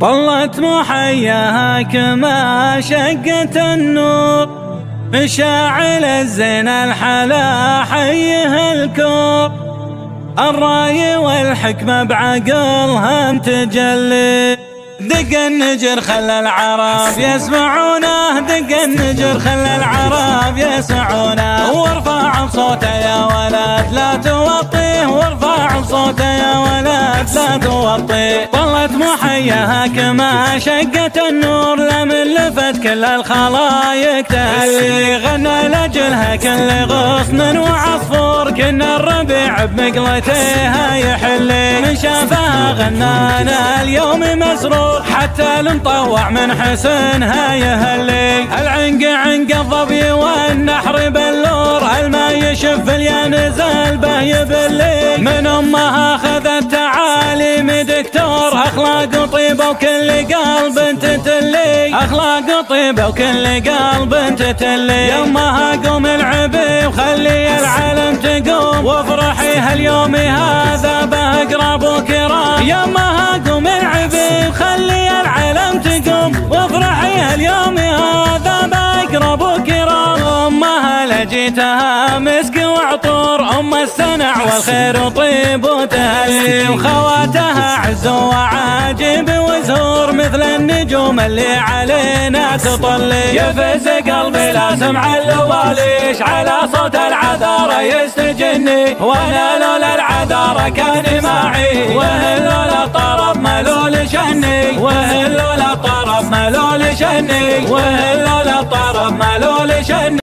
طلت محياها كما شقت النور، مشاعل الزين الحلا حيه الكور، الراي والحكمة بعقلها تجلي. دق النجر خلى العرب يسمعونه، دق النجر خلى العرب يسمعونه، وارفع صوته يا ولد لا توطيه، وارفع صوته يا ولد لا توطيه. طلت محياها كما شقت النور، لمن لفت كل الخلايق تهلي، غنى لجلها كل غصن وعصفور، كنا الربيع بمقلتيها يحلي، من شافها غنانا اليوم مسرور، حتى المطوع من حسنها يهلي. العنق عنق الظبي والنحر بلور، الماء يشف الينزل به يبلي، من امها خذت تعاليم دكتور، اخلاق طيبه وكل قلب تتلي، اخلاق طيبه وكل قلب تتلي. يمها قوم العبي وخلي العالم تقوم، وافرحي هاليوم هذا باقرب وكرام. يمها قوم العبي وخلي العالم تقوم، وافرحي هاليوم هذا باقرب وكرام. امها لجيتها مسك وعطور، ام السنع والخير وطيب وتهلي، وخواتها عز وعاجب وزهور، مثل النجوم اللي علينا تطلي. يفز قلبي لا سمع اللواليش، على صوت العذارى يستجني، وانا لولا العذارى كان معي، وهل لولا الطرب ملول شني، وهل لولا الطرب ملول شني، وهل لولا الطرب ملول شني.